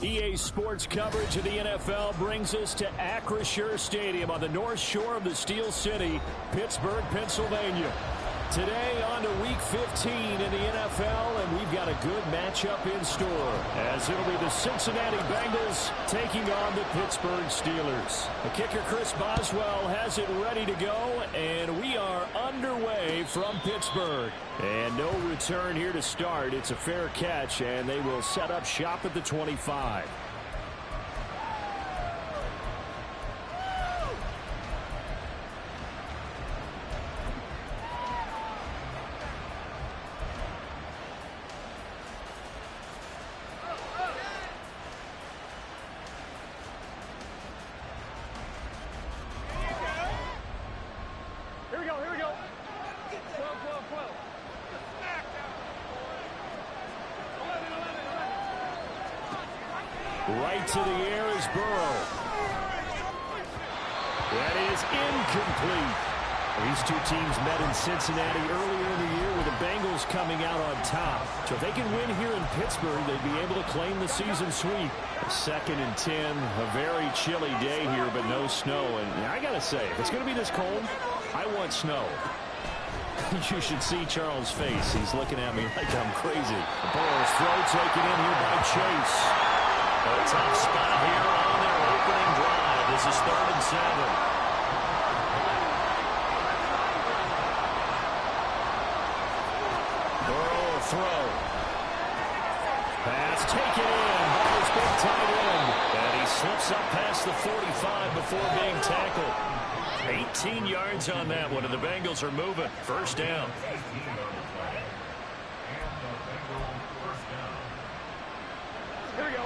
EA Sports coverage of the NFL brings us to Acrisure Stadium on the north shore of the Steel City, Pittsburgh, Pennsylvania. Today on to Week 15 in the NFL, and we've got a good matchup in store, as it'll be the Cincinnati Bengals taking on the Pittsburgh Steelers. The kicker, Chris Boswell, has it ready to go, and we are underway from Pittsburgh. And no return here to start. It's a fair catch, and they will set up shop at the 25. Right to the air is Burrow. That is incomplete. These two teams met in Cincinnati earlier in the year with the Bengals coming out on top. So if they can win here in Pittsburgh, they'd be able to claim the season sweep. 2nd and 10, a very chilly day here, but no snow. And I got to say, if it's going to be this cold, I want snow. You should see Charles' face. He's looking at me like I'm crazy. Burrow's throw taken in here by Chase. A tough spot here on their opening drive. This is 3rd and 7. Burrow throw. Pass taken in by his big tight end. And he slips up past the 45 before being tackled. 18 yards on that one, and the Bengals are moving. 1st down. Here we go.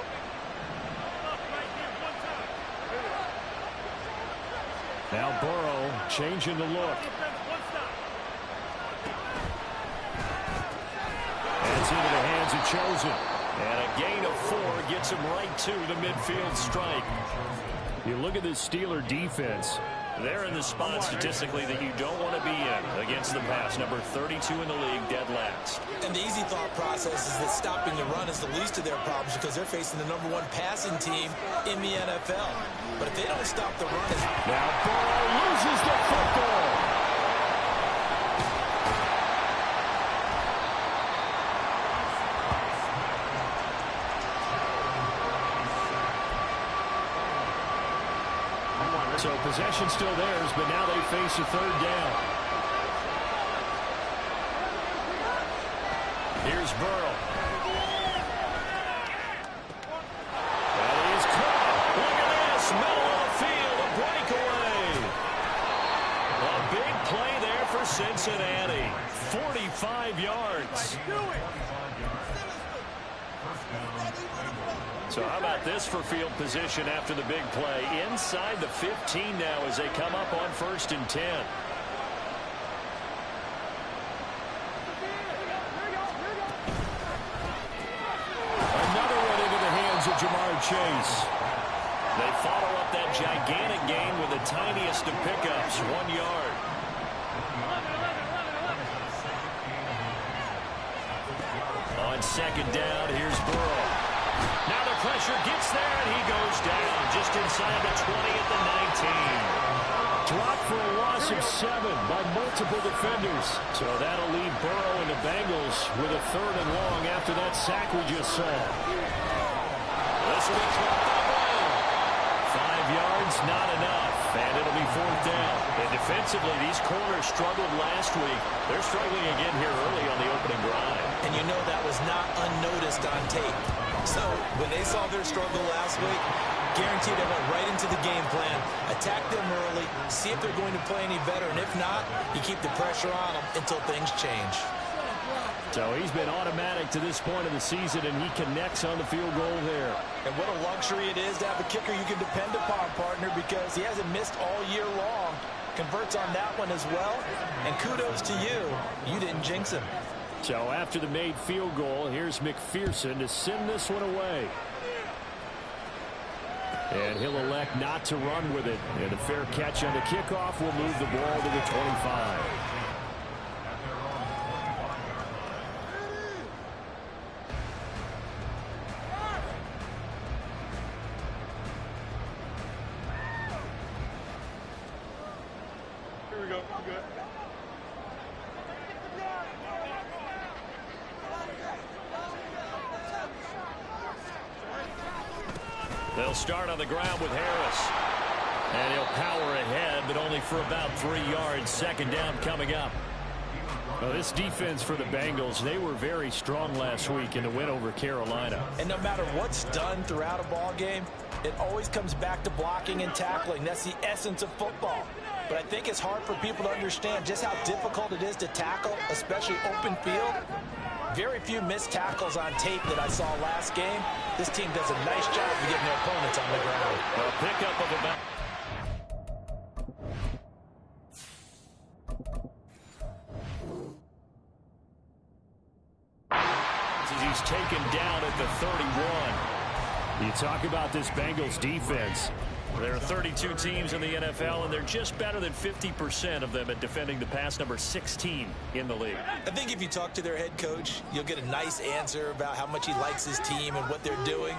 Now Burrow changing the look. It's into the hands of Chosen. And a gain of 4 gets him right to the midfield strike. You look at this Steeler defense. They're in the spot statistically that you don't want to be in against the pass. Number 32 in the league, dead last. And the easy thought process is that stopping the run is the least of their problems because they're facing the #1 passing team in the NFL. But if they don't stop the run... Now Burrow loses the football. So possession still theirs, but now they face a 3rd down. Here's Burrow. That is caught. Look at this. Middle of the field, a breakaway. A big play there for Cincinnati. 45 yards. So how about this for field position after the big play? Inside the 15 now as they come up on 1st and 10. Another one into the hands of Jamar Chase. They follow up that gigantic gain with the tiniest of pickups, 1 yard. On 2nd down, here's Burrow. Now the pressure gets there, and he goes down just inside the 20 at the 19. Dropped for a loss of 7 by multiple defenders. So that'll leave Burrow and the Bengals with a 3rd and long after that sack we just saw. This will be caught by Brown. 5 yards, not enough, and it'll be 4th down. And defensively, these corners struggled last week. They're struggling again here early on the opening drive. And you know that was not unnoticed on tape. So when they saw their struggle last week, guaranteed they went right into the game plan, attack them early, see if they're going to play any better, and if not, you keep the pressure on them until things change. So he's been automatic to this point of the season, and he connects on the field goal there. And what a luxury it is to have a kicker you can depend upon, partner, because he hasn't missed all year long. Converts on that one as well, and kudos to you. You didn't jinx him. So after the made field goal, here's McPherson to send this one away. And he'll elect not to run with it. And a fair catch on the kickoff will move the ball to the 25. They'll start on the ground with Harris. And he'll power ahead, but only for about 3 yards. Second down coming up. Well, this defense for the Bengals, they were very strong last week in the win over Carolina. And no matter what's done throughout a ball game, it always comes back to blocking and tackling. That's the essence of football. But I think it's hard for people to understand just how difficult it is to tackle, especially open field. Very few missed tackles on tape that I saw last game. This team does a nice job of getting their opponents on the ground. A pickup of about... He's taken down at the 31. You talk about this Bengals defense. There are 32 teams in the NFL, and they're just better than 50% of them at defending the pass, number 16 in the league. I think if you talk to their head coach, you'll get a nice answer about how much he likes his team and what they're doing.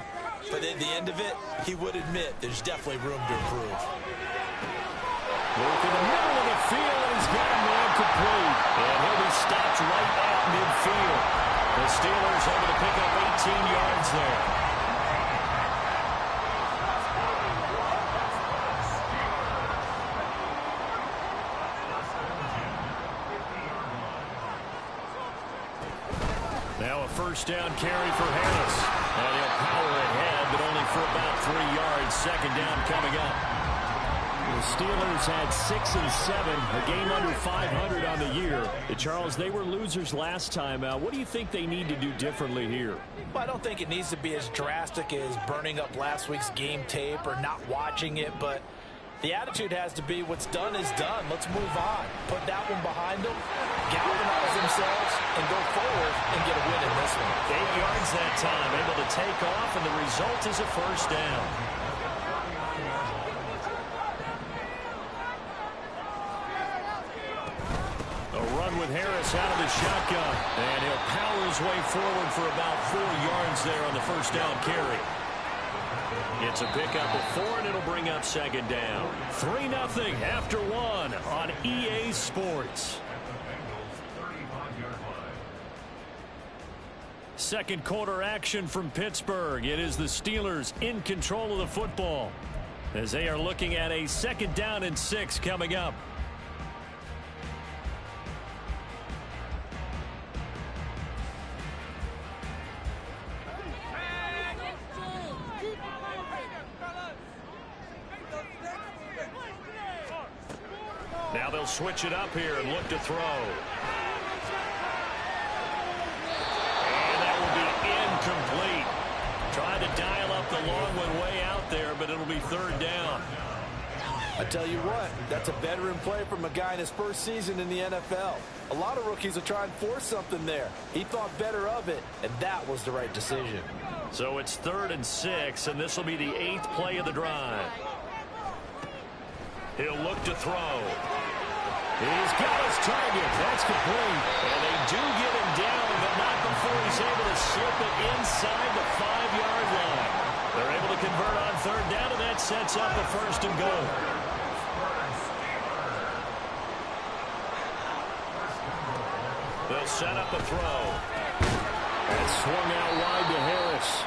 But at the end of it, he would admit there's definitely room to improve. Look in the middle of the field, and he's got a man complete. And he'll be stopped right at midfield. The Steelers able to pick up 18 yards there. Now a first down carry for Harris. And he'll power ahead, but only for about 3 yards. Second down coming up. The Steelers had 6 and 7, a game under 500 on the year. Charles, they were losers last time. What do you think they need to do differently here? Well, I don't think it needs to be as drastic as burning up last week's game tape or not watching it, but the attitude has to be what's done is done. Let's move on. Put that one behind them, galvanize themselves, and go forward and get a win in this one. 8 yards that time, able to take off, and the result is a first down. A run with Harris out of the shotgun, and he'll power his way forward for about 4 yards there on the first down carry. It's a pickup of 4, and it'll bring up second down. 3-0 after 1 on EA Sports. Second quarter action from Pittsburgh. It is the Steelers in control of the football as they are looking at a second down and 6 coming up. Now they'll switch it up here and look to throw. And that will be incomplete. Trying to dial up the long one way out there, but it'll be third down. I tell you what, that's a veteran play from a guy in his first season in the NFL. A lot of rookies will try and force something there. He thought better of it, and that was the right decision. So it's 3rd and 6, and this will be the 8th play of the drive. He'll look to throw. He's got his target. That's complete. And they do get him down, but not before he's able to slip it inside the 5-yard line. They're able to convert on third down, and that sets up a first and goal. They'll set up a throw. And swung out wide to Harris.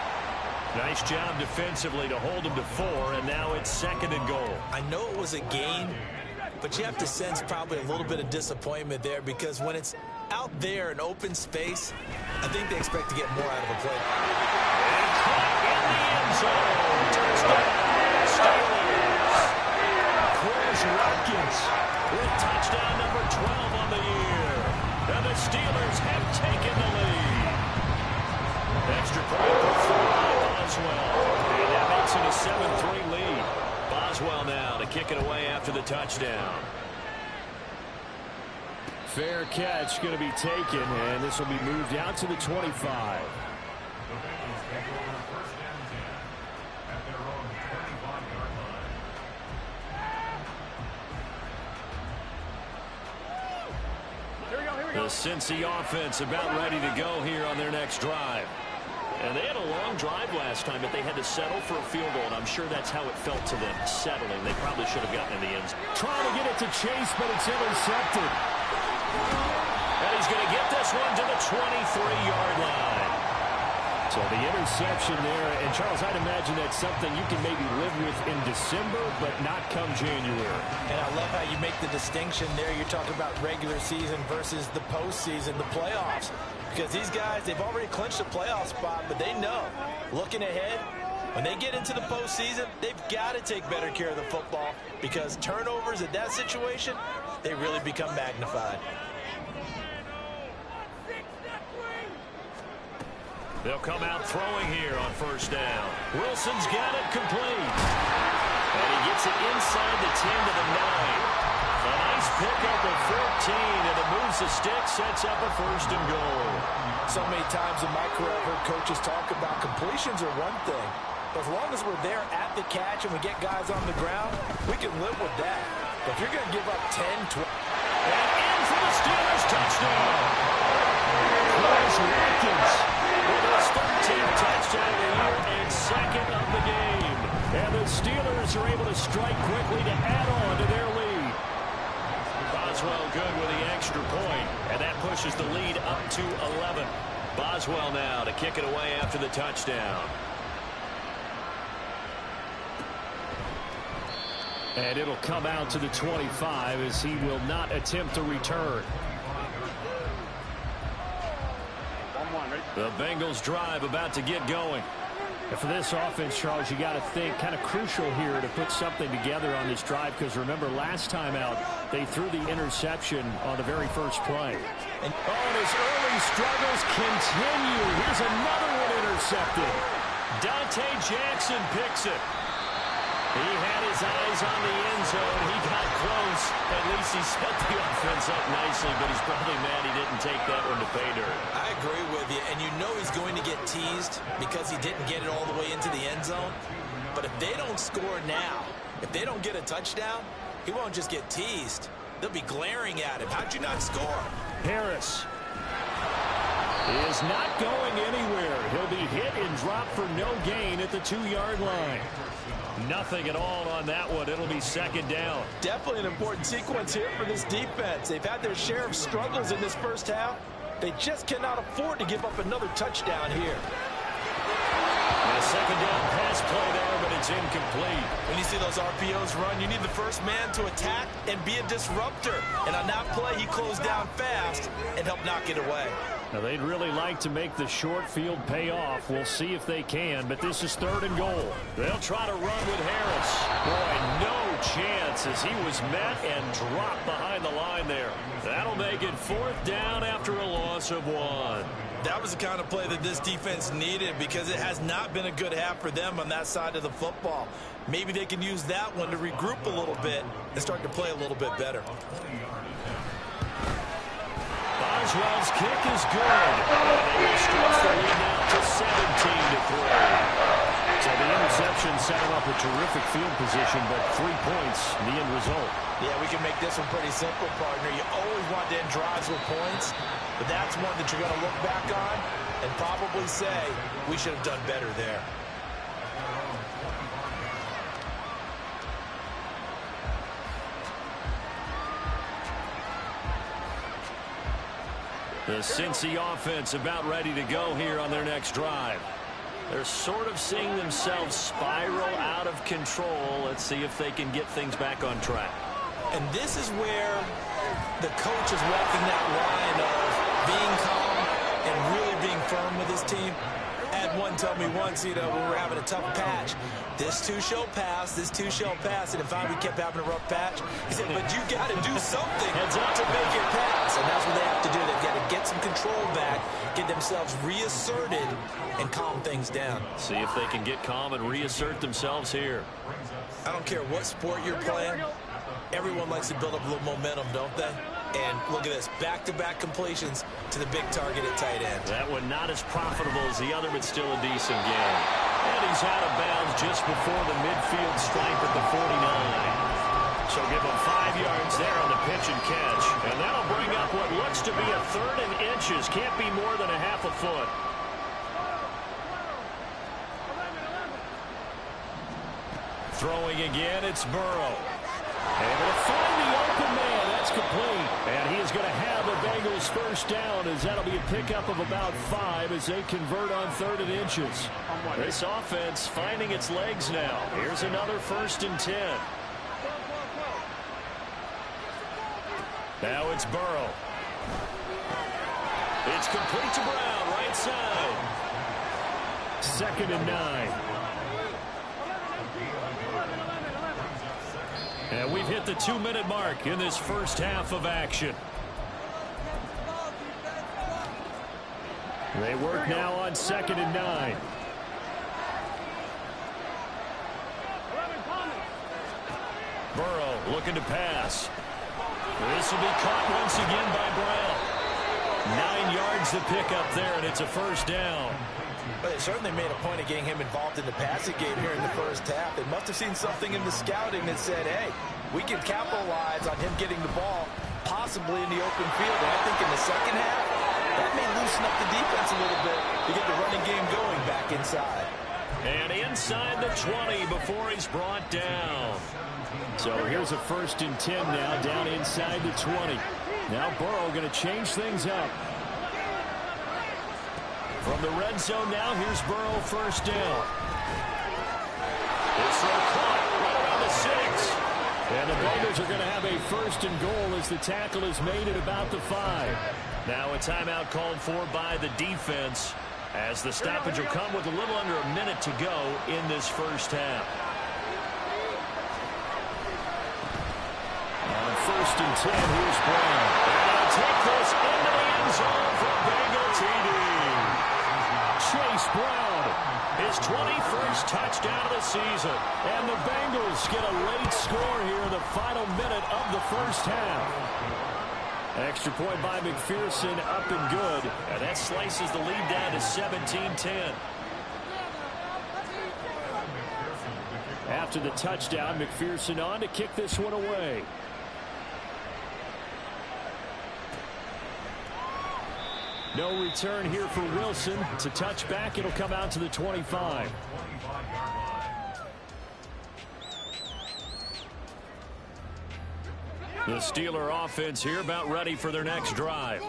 Nice job defensively to hold him to 4, and now it's 2nd and goal. I know it was a gain, but you have to sense probably a little bit of disappointment there because when it's out there in open space, I think they expect to get more out of a play. And caught in the end zone. Touchdown, Steelers. Chris Watkins with touchdown number 12 on the year. And the Steelers have taken the lead. Extra point for Boswell. And that makes it a 7-3 lead. Boswell now to kick it away after the touchdown. Fair catch going to be taken, and this will be moved out to the 25. The Cincy offense about ready to go here on their next drive. And they had a long drive last time, but they had to settle for a field goal, and I'm sure that's how it felt to them, settling. They probably should have gotten in the end zone. Trying to get it to Chase, but it's intercepted. And he's going to get this one to the 23-yard line. So the interception there, and Charles, I'd imagine that's something you can maybe live with in December, but not come January. And I love how you make the distinction there. You're talking about regular season versus the postseason, the playoffs. Because these guys, they've already clinched a playoff spot, but they know, looking ahead, when they get into the postseason, they've got to take better care of the football because turnovers in that situation, they really become magnified. They'll come out throwing here on first down. Wilson's got it complete. And he gets it inside the 10 to the 9. A nice pickup of 14, and it moves the stick, sets up a first and goal. So many times in my career, I've heard coaches talk about completions are one thing. But as long as we're there at the catch and we get guys on the ground, we can live with that. But if you're going to give up 10, 12... And in for the Steelers touchdown. Chris Watkins with his 13th touchdown of the year and second of the game. And the Steelers are able to strike quickly to add on to their lead. Boswell good with the extra point, and that pushes the lead up to 11. Boswell now to kick it away after the touchdown. And it'll come out to the 25 as he will not attempt to return. The Bengals drive about to get going. And for this offense, Charles, you got to think kind of crucial here to put something together on this drive because remember last time out they threw the interception on the very first play. And his early struggles continue. Here's another one intercepted. Dante Jackson picks it. He had his eyes on the end zone. He got close. At least he set the offense up nicely, but he's probably mad he didn't take that one to pay dirt. I agree with you, and you know he's going to get teased because he didn't get it all the way into the end zone. But if they don't score now, if they don't get a touchdown, he won't just get teased. They'll be glaring at him. How'd you not score? Harris is not going anywhere. He'll be hit and dropped for no gain at the 2-yard line. Nothing at all on that one. It'll be second down. Definitely an important sequence here for this defense. They've had their share of struggles in this first half. They just cannot afford to give up another touchdown here. And a second down pass play there, but it's incomplete. When you see those RPOs run, you need the first man to attack and be a disruptor. And on that play, he closed down fast and helped knock it away. Now, they'd really like to make the short field pay off. We'll see if they can, but this is third and goal. They'll try to run with Harris. Boy, no chance as he was met and dropped behind the line there. That'll make it fourth down after a loss of 1. That was the kind of play that this defense needed because it has not been a good half for them on that side of the football. Maybe they can use that one to regroup a little bit and start to play a little bit better. Boswell's kick is good. They will stretch the lead now to 17-3. So the interception set him up a terrific field position, but 3 points, the end result. Yeah, we can make this one pretty simple, partner. You always want to end drives with points, but that's one that you're going to look back on and probably say, we should have done better there. The Cincy offense about ready to go here on their next drive. They're sort of seeing themselves spiral out of control. Let's see if they can get things back on track. And this is where the coach is walking that line of being calm and really being firm with his team. I had one tell me once, when we were having a tough patch, this too shall pass, this too shall pass. And if we kept having a rough patch, he said, but you got to do something to make it pass. And that's what they have to do. They've got to get some control back, get themselves reasserted, and calm things down. See if they can get calm and reassert themselves here. I don't care what sport you're playing. Everyone likes to build up a little momentum, don't they? And look at this, back-to-back completions to the big target at tight end. That one not as profitable as the other, but still a decent game. And he's out of bounds just before the midfield stripe at the 49. So give him 5 yards there on the pitch and catch. And that'll bring up what looks to be a 3rd and inches. Can't be more than a half a foot. Throwing again, it's Burrow. Able to find the open man. That's complete. And he is going to have the Bengals first down, as that'll be a pickup of about 5 as they convert on 3rd and inches. This offense finding its legs now. Here's another 1st and 10. Now it's Burrow. It's complete to Brown, right side. 2nd and 9. And we've hit the 2-minute mark in this first half of action. They work now on 2nd and 9. Burrow looking to pass. This will be caught once again by Brown. 9 yards to pick up there, and it's a first down. But they certainly made a point of getting him involved in the passing game here in the first half. They must have seen something in the scouting that said, hey, we can capitalize on him getting the ball, possibly in the open field. And I think in the second half, that may loosen up the defense a little bit to get the running game going back inside. And inside the 20 before he's brought down. So here's a 1st and 10 now, down inside the 20. Now Burrow going to change things up. From the red zone now, here's Burrow first down. This throw caught right around the 6. And the Bengals are going to have a 1st and goal as the tackle is made at about the 5. Now a timeout called for by the defense, as the stoppage will come with a little under a minute to go in this first half. On 1st and 10, here's Brown. And they'll take this into the end zone for Bengal TD. Chase Brown, his 21st touchdown of the season. And the Bengals get a late score here in the final minute of the first half. Extra point by McPherson, up and good. And that slices the lead down to 17-10. After the touchdown, McPherson on to kick this one away. No return here for Wilson. It's a touchback. It'll come out to the 25. The Steeler offense here about ready for their next drive.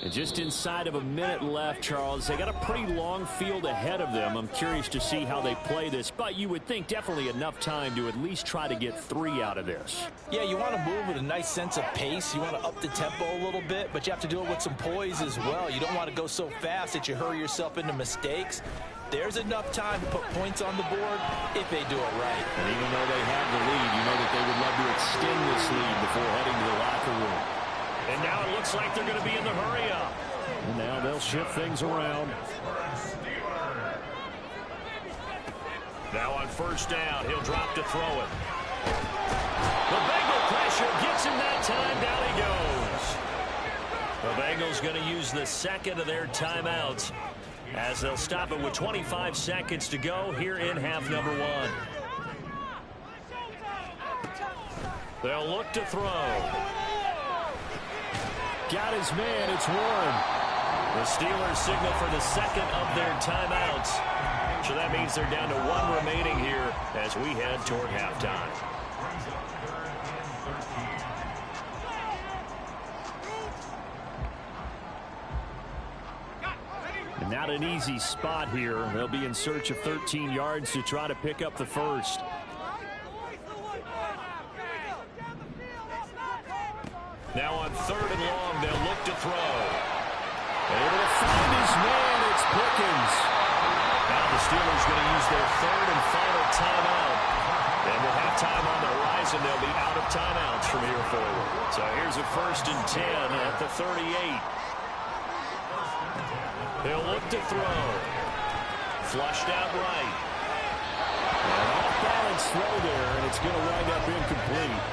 And just inside of a minute left, Charles. They got a pretty long field ahead of them. I'm curious to see how they play this, but you would think definitely enough time to at least try to get 3 out of this. Yeah, you want to move with a nice sense of pace. You want to up the tempo a little bit, but you have to do it with some poise as well. You don't want to go so fast that you hurry yourself into mistakes. There's enough time to put points on the board if they do it right. And even though they have the lead, you know that they would love to extend this lead before heading to the locker room. And now it looks like they're going to be in the hurry-up. And now they'll shift things around. Now on first down, he'll drop to throw it. The Bengal pressure gets him that time. Down he goes. The Bengals going to use the second of their timeouts as they'll stop it with 25 seconds to go here in half number 1. They'll look to throw. Got his man. It's Warren. The Steelers signal for the second of their timeouts. So that means they're down to 1 remaining here as we head toward halftime. And not an easy spot here. They'll be in search of 13 yards to try to pick up the first. Now on 3rd and long, they'll look to throw. Able to find his man. It's Pickens. Now the Steelers going to use their 3rd and final timeout. And with halftime on the horizon, they'll be out of timeouts from here forward. So here's a 1st and 10 at the 38. They'll look to throw. Flushed out right. An off-balance throw there, and it's going to wind up incomplete.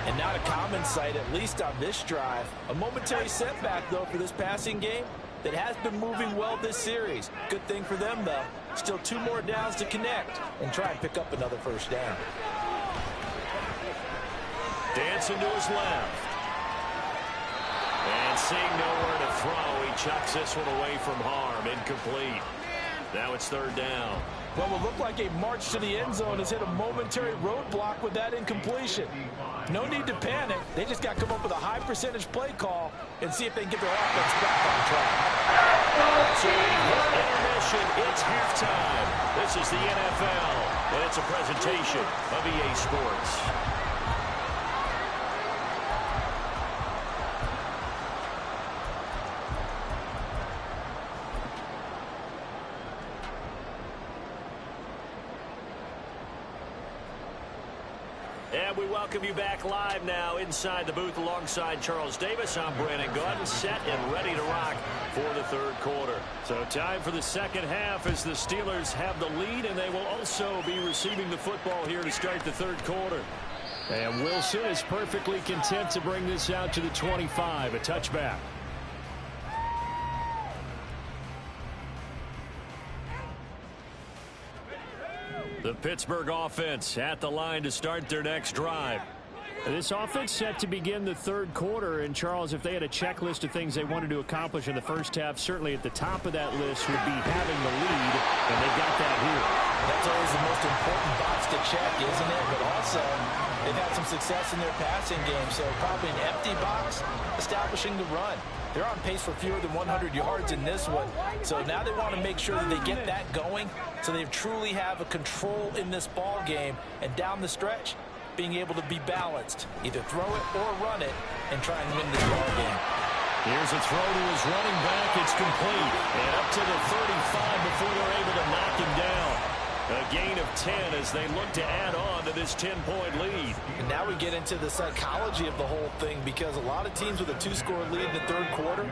And not a common sight, at least on this drive. A momentary setback, though, for this passing game that has been moving well this series. Good thing for them, though. Still 2 more downs to connect and try and pick up another first down. Dancing to his left. And seeing nowhere to throw, he chucks this one away from harm. Incomplete. Now it's third down. What will look like a march to the end zone has hit a momentary roadblock with that incompletion. No need to panic. They just got to come up with a high percentage play call and see if they can get their offense back on track. So intermission. It's halftime. This is the NFL, and it's a presentation of EA Sports. And we welcome you back live now inside the booth alongside Charles Davis. I'm Brandon Gaudin, set and ready to rock for the third quarter. So time for the second half as the Steelers have the lead, and they will also be receiving the football here to start the third quarter. And Wilson is perfectly content to bring this out to the 25, a touchback. The Pittsburgh offense at the line to start their next drive. This offense set to begin the third quarter. And, Charles, if they had a checklist of things they wanted to accomplish in the first half, certainly at the top of that list would be having the lead, and they've got that here. That's always the most important box to check, isn't it? But also, they've had some success in their passing game, so probably an empty box establishing the run. They're on pace for fewer than 100 yards in this one, so now they want to make sure that they get that going so they truly have a control in this ball game, and down the stretch, being able to be balanced. Either throw it or run it and try and win this ball game. Here's a throw to his running back. It's complete. And up to the 35 before they're able to knock him down. A gain of 10 as they look to add on to this 10-point lead. And now we get into the psychology of the whole thing, because a lot of teams with a two-score lead in the third quarter,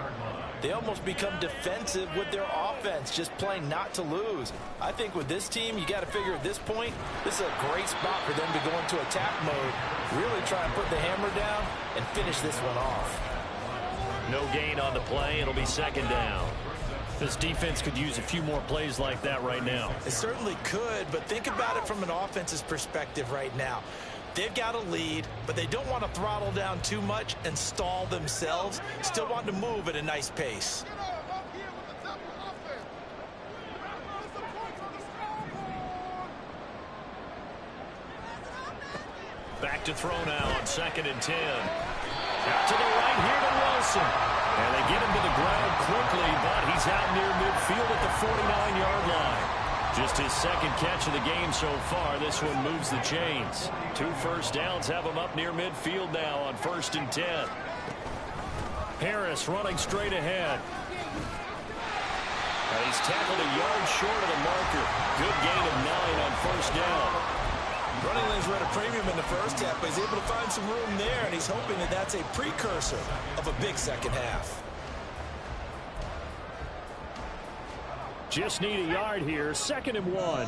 they almost become defensive with their offense, just playing not to lose. I think with this team, you got to figure at this point, this is a great spot for them to go into attack mode, really try and put the hammer down and finish this one off. No gain on the play. It'll be second down. This defense could use a few more plays like that right now. It certainly could, but think about it from an offense's perspective right now. They've got a lead, but they don't want to throttle down too much and stall themselves. Still want to move at a nice pace. Back to throw now on 2nd and 10. Out to the right here to Wilson. And they get him to the ground quickly, but he's out near midfield at the 49-yard line. Just his second catch of the game so far. This one moves the chains. 2 first downs have him up near midfield now on 1st and 10. Harris running straight ahead. And he's tackled a yard short of the marker. Good gain of 9 on 1st down. Running lanes were at a premium in the first half, but he's able to find some room there, and he's hoping that that's a precursor of a big second half. Just need a yard here. 2nd and 1.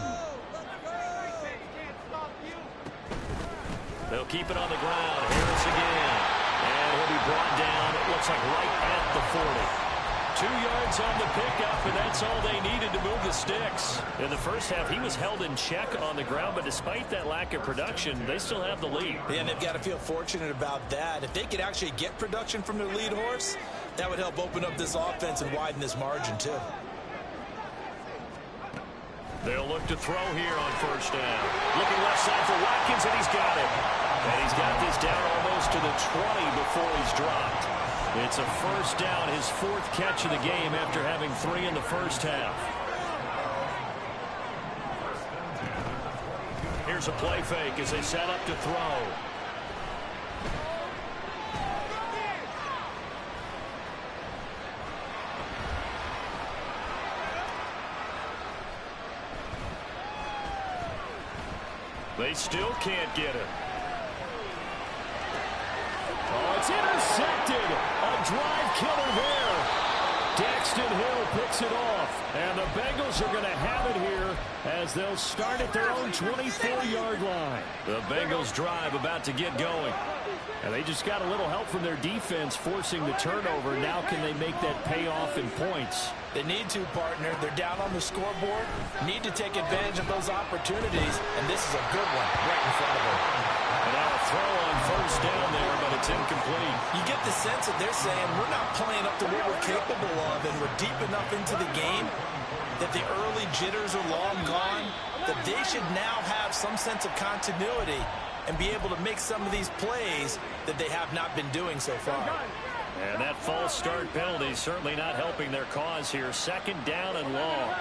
They'll keep it on the ground. Harris again. And he'll be brought down, it looks like right at the 40. 2 yards on the pickup, and that's all they needed to move the sticks. In the first half, he was held in check on the ground, but despite that lack of production, they still have the lead. Yeah, and they've got to feel fortunate about that. If they could actually get production from their lead horse, that would help open up this offense and widen this margin, too. They'll look to throw here on 1st down. Looking left side for Watkins, and he's got it. And he's got this down almost to the 20 before he's dropped. It's a 1st down, his 4th catch of the game after having 3 in the first half. Here's a play fake as they set up to throw. They still can't get it. Oh, it's intercepted. A drive killer there. Daxton Hill picks it off. And the Bengals are going to have it here as they'll start at their own 24-yard line. The Bengals drive about to get going. And they just got a little help from their defense forcing the turnover. Now can they make that pay off in points? They need to, partner. They're down on the scoreboard. Need to take advantage of those opportunities, and this is a good one right in front of them. And now a throw on 1st down there, but it's incomplete. You get the sense that they're saying we're not playing up to what we're capable of, and we're deep enough into the game that the early jitters are long gone, that they should now have some sense of continuity and be able to make some of these plays that they have not been doing so far. And that false start penalty is certainly not helping their cause here. 2nd down and long.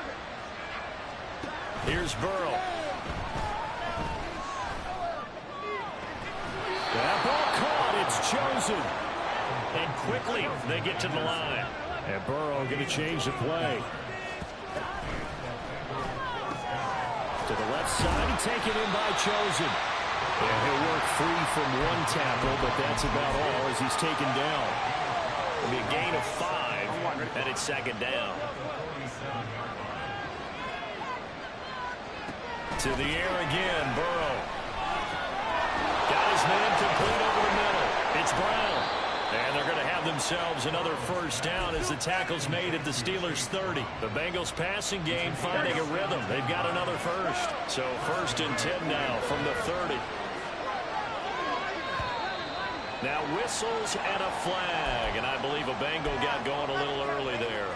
Here's Burrow. That ball caught. It's chosen. And quickly they get to the line. And Burrow going to change the play. To the left side, taken in by Chosen. And he'll work free from one tackle, but that's about all as he's taken down. It'll be a gain of 5, and it's 2nd down. To the air again, Burrow. Got his man complete over the middle. It's Brown. And they're going to have themselves another 1st down as the tackle's made at the Steelers' 30. The Bengals passing game finding a rhythm. They've got another 1st. So 1st and 10 now from the 30. Now whistles and a flag. And I believe a Bengal got going a little early there.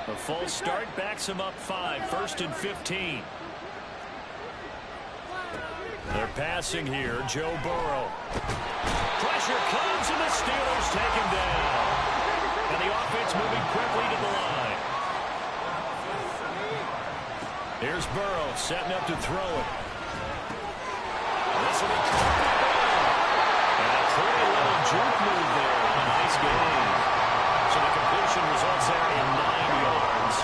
The false start backs him up 5. 1st and 15. They're passing here. Joe Burrow. Pressure comes, and the Steelers take him down. And the offense moving quickly to the line. Here's Burrow setting up to throw it. This will be caught. And a pretty little juke move there. A nice game. So the completion results there in 9 yards.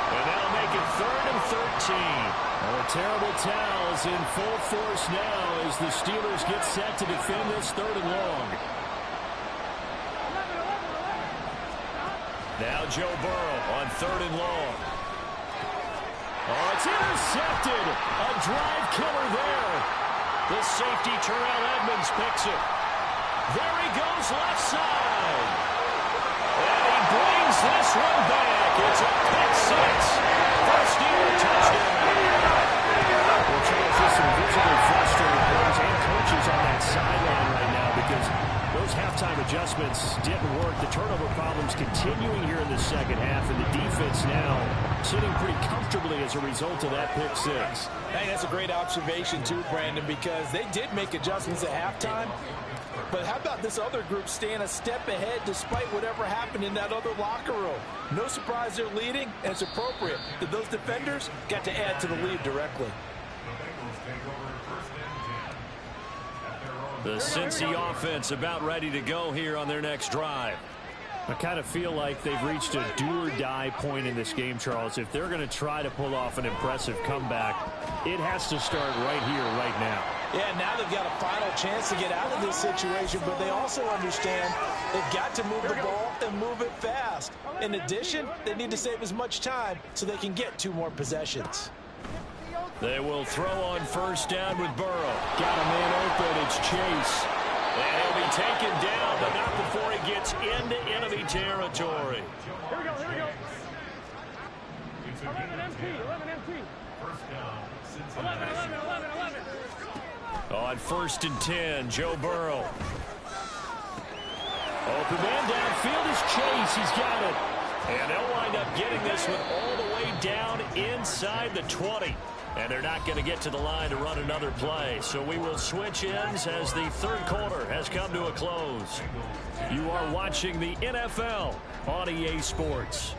And that'll make it 3rd and 13. Well, a terrible towels in full force now as the Steelers get set to defend this 3rd and long. Now Joe Burrow on 3rd and long. Oh, it's intercepted. A drive killer there. The safety, Terrell Edmonds, picks it. There he goes, left side. And he brings this one back. It's a pick 6. First Steeler touchdown. Well, Charles, there's some visibly frustrated players and coaches on that sideline right now because those halftime adjustments didn't work. The turnover problems continuing here in the 2nd half, and the defense now sitting pretty comfortably as a result of that pick 6. Hey, that's a great observation too, Brandon, because they did make adjustments at halftime. But how about this other group staying a step ahead despite whatever happened in that other locker room? No surprise they're leading, and it's appropriate that those defenders got to add to the lead directly. The Cincy offense about ready to go here on their next drive. I kind of feel like they've reached a do-or-die point in this game, Charles. If they're going to try to pull off an impressive comeback, it has to start right here, right now. Yeah, now they've got a final chance to get out of this situation, but they also understand they've got to move the ball and move it fast. In addition, they need to save as much time so they can get 2 more possessions. They will throw on 1st down with Burrow. Got a man open. It's Chase. And he'll be taken down, but not before he gets into enemy territory. Here we go, here we go. 11 MP, 11 MP. 11. On 1st and 10, Joe Burrow. Open man downfield is Chase. He's got it. And they'll wind up getting this one all the way down inside the 20. And they're not going to get to the line to run another play. So we will switch ends as the 3rd quarter has come to a close. You are watching the NFL on EA Sports.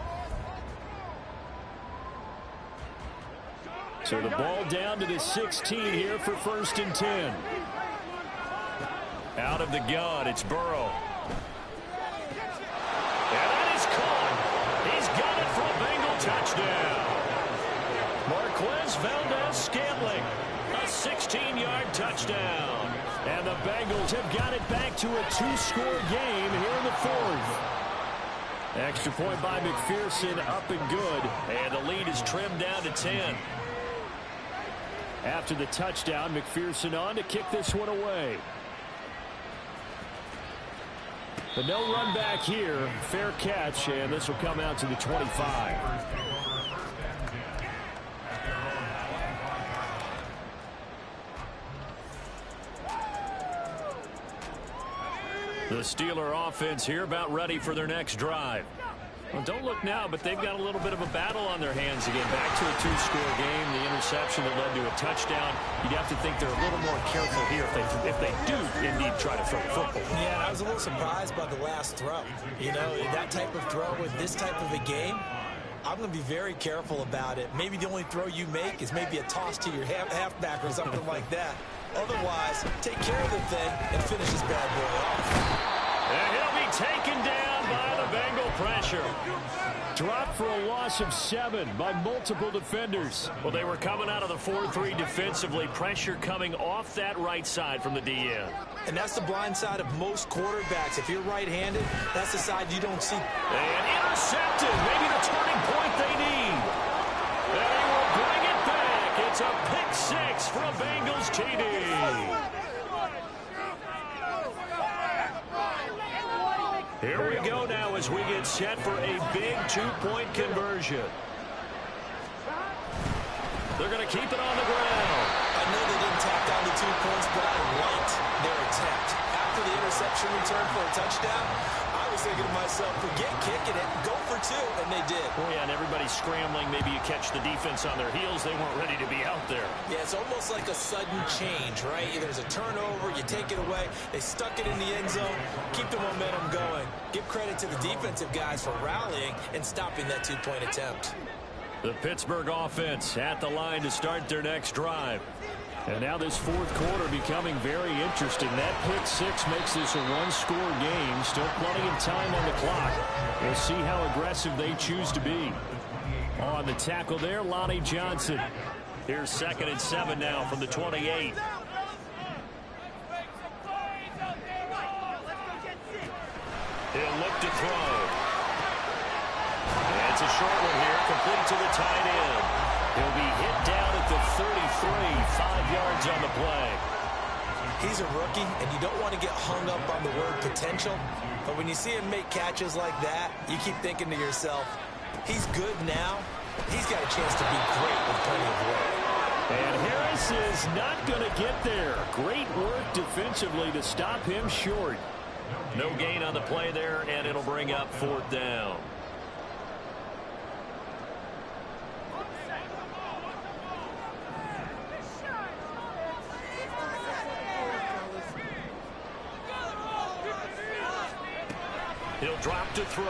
So the ball down to the 16 here for 1st and 10. Out of the gun, it's Burrow. And that is caught. He's got it for a Bengal touchdown. Marquez Valdez-Scantling, a 16-yard touchdown. And the Bengals have got it back to a 2-score game here in the 4th. Extra point by McPherson, up and good. And the lead is trimmed down to 10. After the touchdown, McPherson on to kick this one away. But no run back here. Fair catch, and this will come out to the 25. The Steeler offense here about ready for their next drive. Well, don't look now, but they've got a little bit of a battle on their hands again. Back to a two-score game, the interception that led to a touchdown. You'd have to think they're a little more careful here if they do indeed try to throw the football. Yeah, and I was a little surprised by the last throw. You know, that type of throw with this type of a game, I'm going to be very careful about it. Maybe the only throw you make is maybe a toss to your halfback or something like that. Otherwise, take care of the thing and finish this bad boy off. And he'll be taken down by the Bengal pressure. Dropped for a loss of 7 by multiple defenders. Well, they were coming out of the 4-3 defensively. Pressure coming off that right side from the DN. And that's the blind side of most quarterbacks. If you're right-handed, that's the side you don't see. And intercepted. Maybe the turning point they need. And he will bring it back. It's a pick 6 for a Bengals TD. Here we go now as we get set for a big 2-point conversion. They're going to keep it on the ground. I know they didn't tack down the 2 points, but I liked their attempt. After the interception return for a touchdown, I was thinking to myself, forget kicking it, go for 2, and they did. Oh, yeah, and everybody's scrambling. Maybe you catch the defense on their heels. They weren't ready to be out there. Yeah, it's almost like a sudden change, right? There's a turnover, you take it away, they stuck it in the end zone, keep the momentum going. Give credit to the defensive guys for rallying and stopping that 2-point attempt. The Pittsburgh offense at the line to start their next drive. And now this fourth quarter becoming very interesting. That pick 6 makes this a one-score game. Still plenty of time on the clock. We'll see how aggressive they choose to be. On the tackle there, Lonnie Johnson. Here's 2nd and 7 now from the 28. He'll look to throw. And it's a short one here, complete to the tight end. He'll be hit down at the 33, 5 yards on the play. He's a rookie, and you don't want to get hung up on the word potential. But when you see him make catches like that, you keep thinking to yourself, he's good now. He's got a chance to be great with plenty of work. And Harris is not going to get there. Great work defensively to stop him short. No gain on the play there, and it'll bring up 4th down. He'll drop to throw.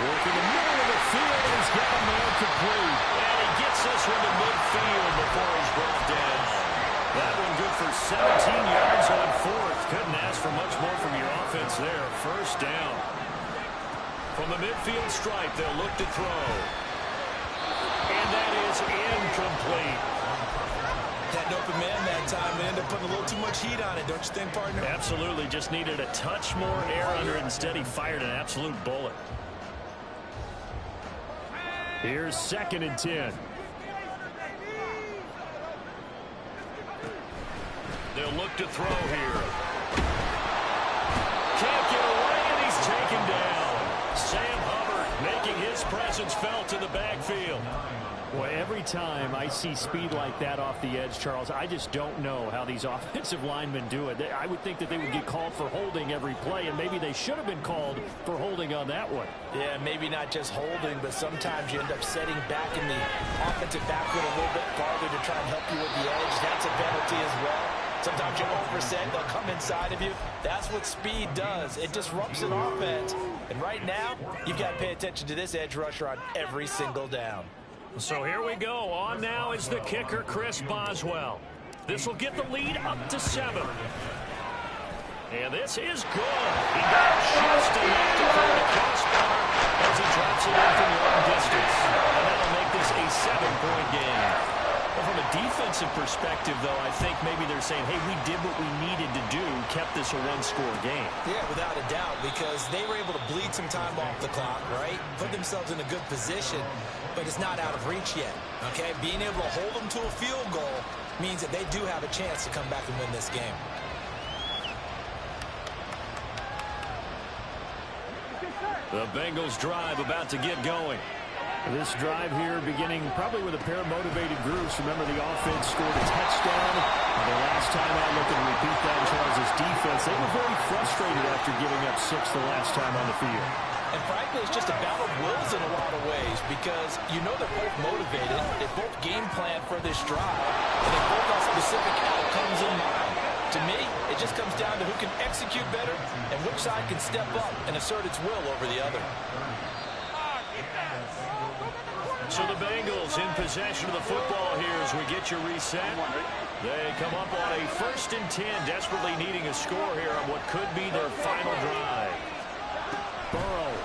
Working the middle of the field, and he's got a man complete. And he gets this one to midfield before he's brought down. That one good for 17 yards on 4th. Couldn't ask for much more from your offense there. 1st down. From the midfield stripe, they'll look to throw. And that is incomplete. Had an open man that time and ended up putting a little too much heat on it, don't you think, partner? Absolutely. Just needed a touch more air under it. Instead, he fired an absolute bullet. Here's 2nd and 10. They'll look to throw here. Can't get away, and he's taken down. Sam Hubbard making his presence felt in the backfield. Boy, every time I see speed like that off the edge, Charles, I just don't know how these offensive linemen do it. I would think that they would get called for holding every play, and maybe they should have been called for holding on that one. Yeah, maybe not just holding, but sometimes you end up setting back in the offensive backfield a little bit farther to try and help you with the edge. That's a penalty as well. Sometimes you overset, they'll come inside of you. That's what speed does. It disrupts an offense. And right now, you've got to pay attention to this edge rusher on every single down. So here we go. On now is the kicker, Chris Boswell. This will get the lead up to 7. And this is good. He got just enough to throw it crossbar as he drops it in from long distance. And that'll make this a 7-point game. Well, from a defensive perspective, though, I think maybe they're saying, hey, we did what we needed to do, kept this a one-score game. Yeah, without a doubt, because they were able to bleed some time off the clock, right? Put themselves in a good position, but it's not out of reach yet, okay? Being able to hold them to a field goal means that they do have a chance to come back and win this game. The Bengals drive about to get going. This drive here beginning probably with a pair of motivated groups. Remember, the offense scored a touchdown. The last time I looked and repeat that in Charles' defense, they were very frustrated after giving up 6 the last time on the field. And frankly, it's just a battle of wills in a lot of ways because you know they're both motivated. They both game plan for this drive, and they both have specific outcomes in mind. To me, it just comes down to who can execute better and which side can step up and assert its will over the other. So the Bengals in possession of the football here as we get your reset. They come up on a 1st and 10, desperately needing a score here on what could be their final drive. Burrow.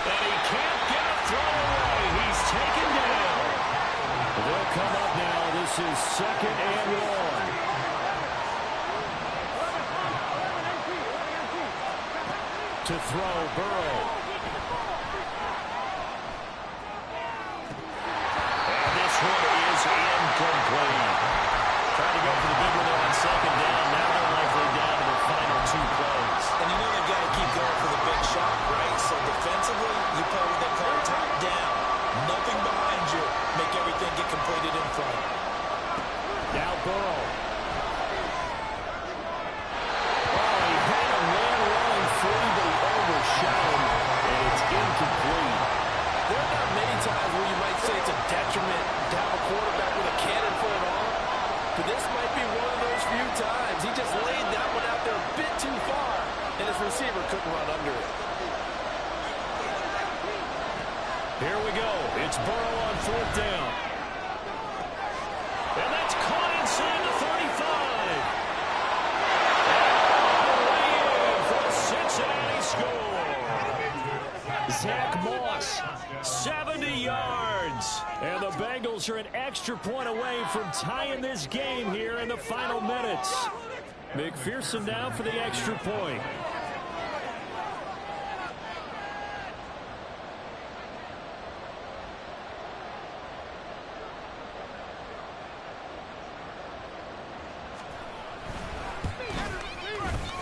And he can't get a throw away. He's taken down. They'll come up now. This is 2nd and 1. To throw, Burrow. Incomplete. Trying to go for the big one there on 2nd down. Now they're likely down to the final 2 plays. And you know they've got to keep going for the big shot, right? So defensively, you play what they call top down. Nothing behind you. Make everything get completed in front. Now Burrow. Oh, he had a man running free, but he overshot him, and it's incomplete. There are not many times where you might say it's a detriment to have a quarterback with a cannon for an arm, but this might be one of those few times. He just laid that one out there a bit too far, and his receiver couldn't run under it. Here we go. It's Burrow on 4th down. And that's caught inside the 35. And all the way in for a Cincinnati score. Zach Moss, 70 yards. And the Bengals are an extra point away from tying this game here in the final minutes. McPherson down for the extra point.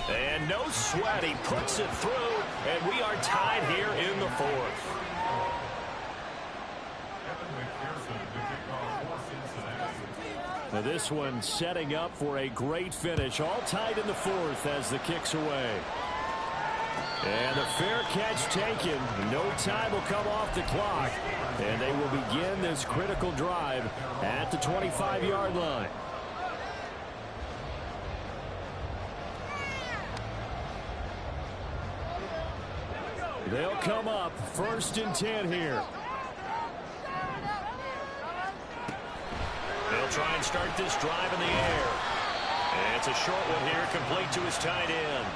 And no sweat, he puts it through, and we are tied here in the 4th. Now this one setting up for a great finish. All tied in the 4th as the kick's away. And the fair catch taken. No time will come off the clock. And they will begin this critical drive at the 25-yard line. They'll come up 1st and 10 here. They'll try and start this drive in the air. And it's a short one here, complete to his tight end.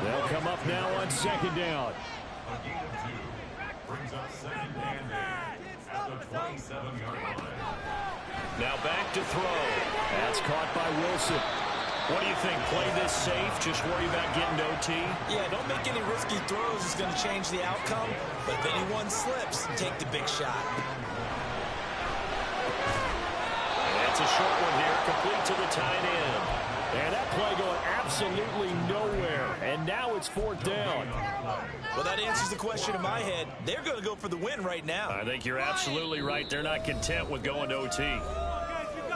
They'll come up now on 2nd down. Brings up 2nd and 8 at the 27-yard line. Now back to throw. That's caught by Wilson. What do you think? Play this safe? Just worry about getting OT? Yeah, don't make any risky throws. It's going to change the outcome. But if anyone slips, take the big shot. That's a short one here, complete to the tight end. And that play going absolutely nowhere. And now it's 4th down. Well, that answers the question in my head. They're going to go for the win right now. I think you're absolutely right. They're not content with going to OT.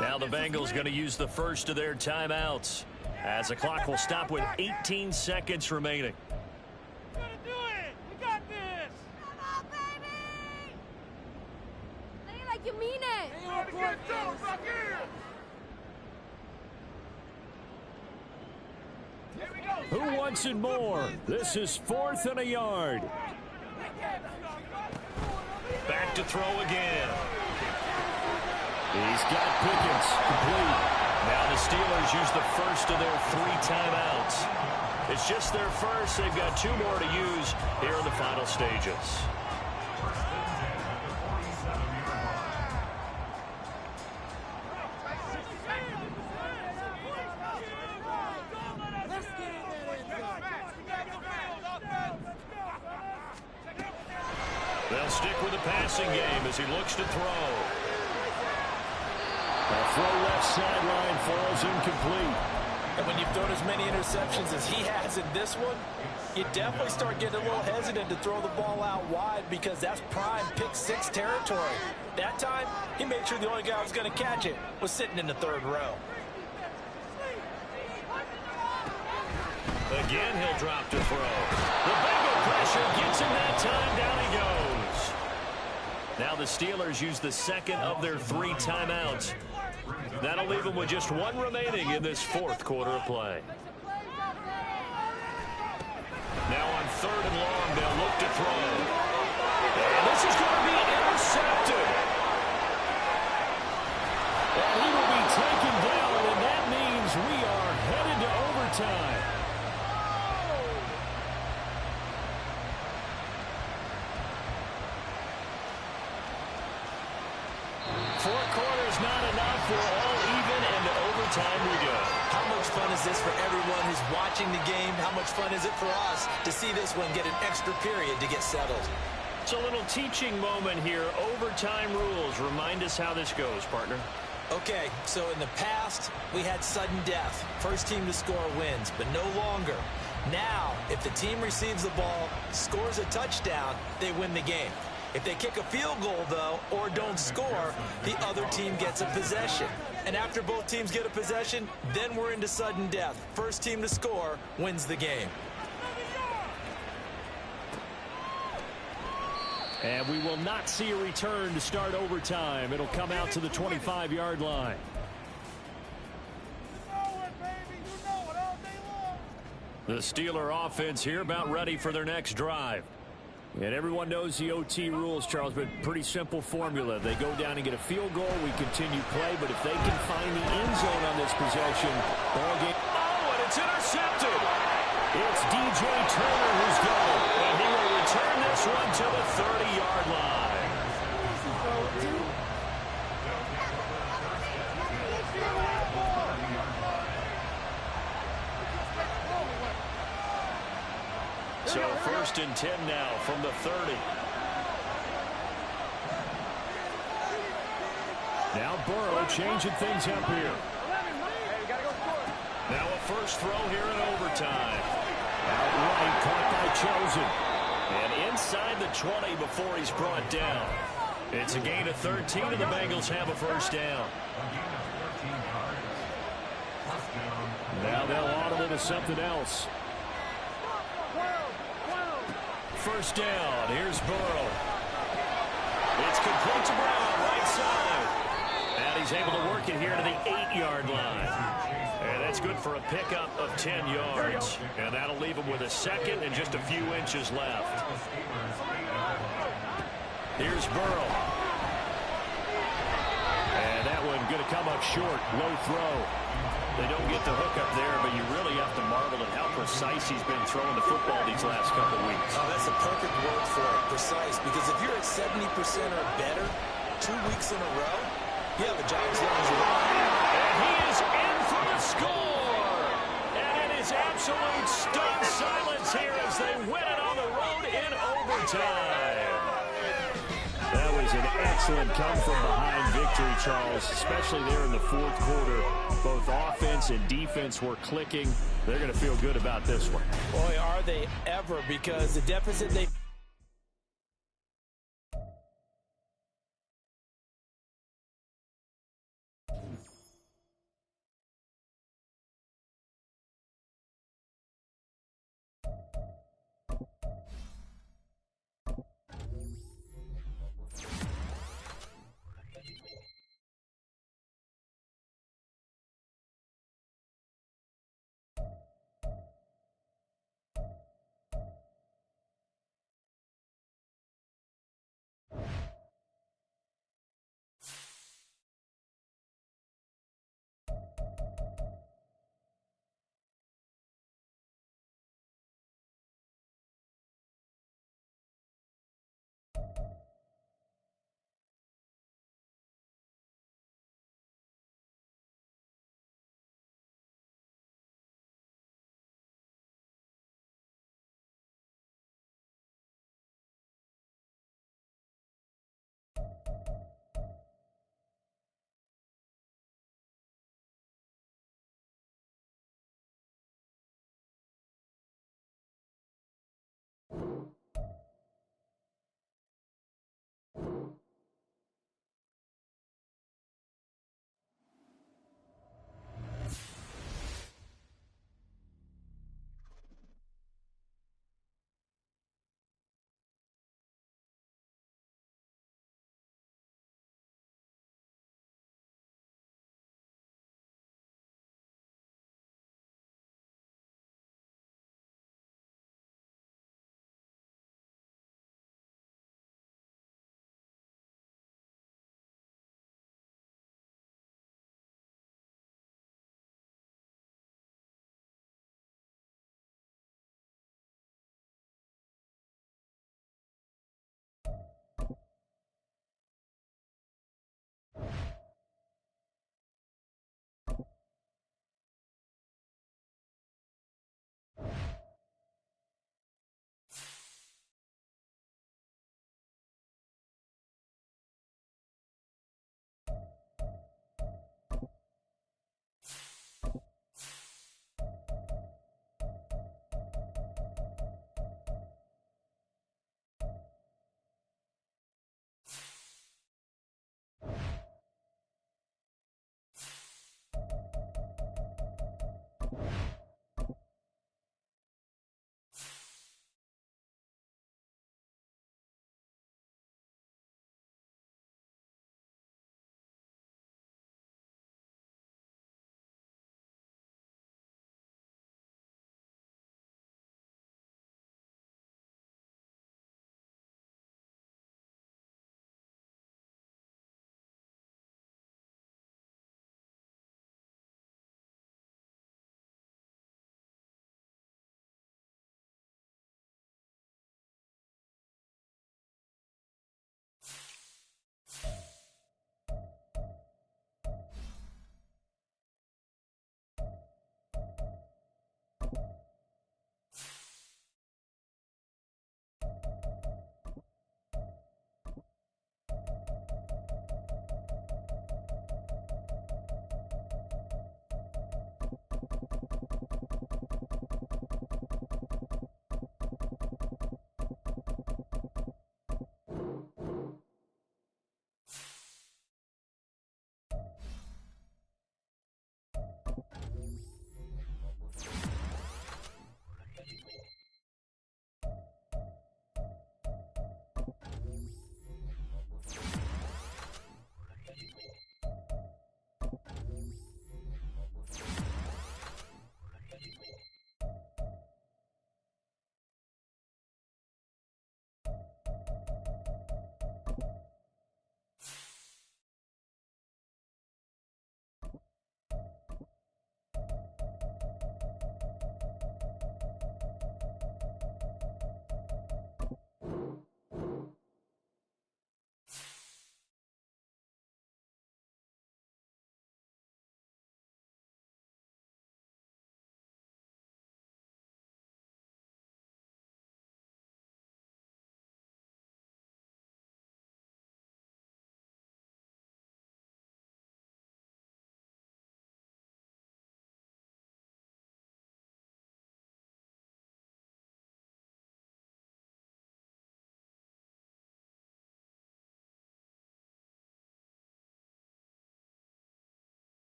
Now the Bengals going to use the first of their timeouts as the clock will stop with 18 seconds remaining. We're gonna do it! We got this! Come on, baby! Say it like you mean it! Hey, gotta get Jones back in! Here we go! Who wants it more? This is 4th and a yard. Back to throw again. He's got Pickens complete. Now the Steelers use the first of their 3 timeouts. It's just their first. They've got 2 more to use here in the final stages. They'll stick with the passing game as he looks to throw. A throw left sideline falls incomplete. And when you've thrown as many interceptions as he has in this one, you definitely start getting a little hesitant to throw the ball out wide because that's prime pick six territory. That time, he made sure the only guy who was going to catch it was sitting in the third row. Again, he'll drop to throw. The Bengal pressure gets him that time. Down he goes. Now the Steelers use the second of their 3 timeouts. That'll leave them with just 1 remaining in this fourth quarter of play. Now on 3rd and long, they'll look to throw. And this is going to be intercepted. And he will be taken down, and that means we are headed to overtime. 4 quarters not enough. We're all even, and to overtime we go. How much fun is this for everyone who's watching the game? How much fun is it for us to see this one get an extra period to get settled? It's a little teaching moment here. Overtime rules. Remind us how this goes, partner. Okay, so in the past, we had sudden death. First team to score wins, but no longer. Now, if the team receives the ball, scores a touchdown, they win the game. If they kick a field goal, though, or don't score, the other team gets a possession. And after both teams get a possession, then we're into sudden death. First team to score wins the game. And we will not see a return to start overtime. It'll come out to the 25-yard line. The Steeler offense here about ready for their next drive. And everyone knows the OT rules, Charles, but pretty simple formula. They go down and get a field goal, we continue play, but if they can find the end zone on this possession, ball game. Oh, and it's intercepted. It's DJ Turner who's going. And he will return this one to the 30-yard line. So 1st and 10 now from the 30. Now Burrow changing things up here. Now a first throw here in overtime. Outright caught by Chosen. And inside the 20 before he's brought down. It's a gain of 13, and the Bengals have a first down. Now they'll audible to something else. First down. Here's Burrow. It's complete to Brown, right side. And he's able to work it here to the 8-yard line. And that's good for a pickup of 10 yards. And that'll leave him with a second and just a few inches left. Here's Burrow. And that one going to come up short. Low throw. They don't get the hook up there, but you really have to marvel at how precise he's been throwing the football these last couple of weeks. Oh, that's a perfect word for it, precise, because if you're at 70% or better 2 weeks in a row, you have a job as long as you want. And he is in for the score! And it is absolute stunned silence here as they win it on the road in overtime. That was an excellent come-from-behind victory, Charles, especially there in the fourth quarter. Both offense and defense were clicking. They're going to feel good about this one. Boy, are they ever, because the deficit they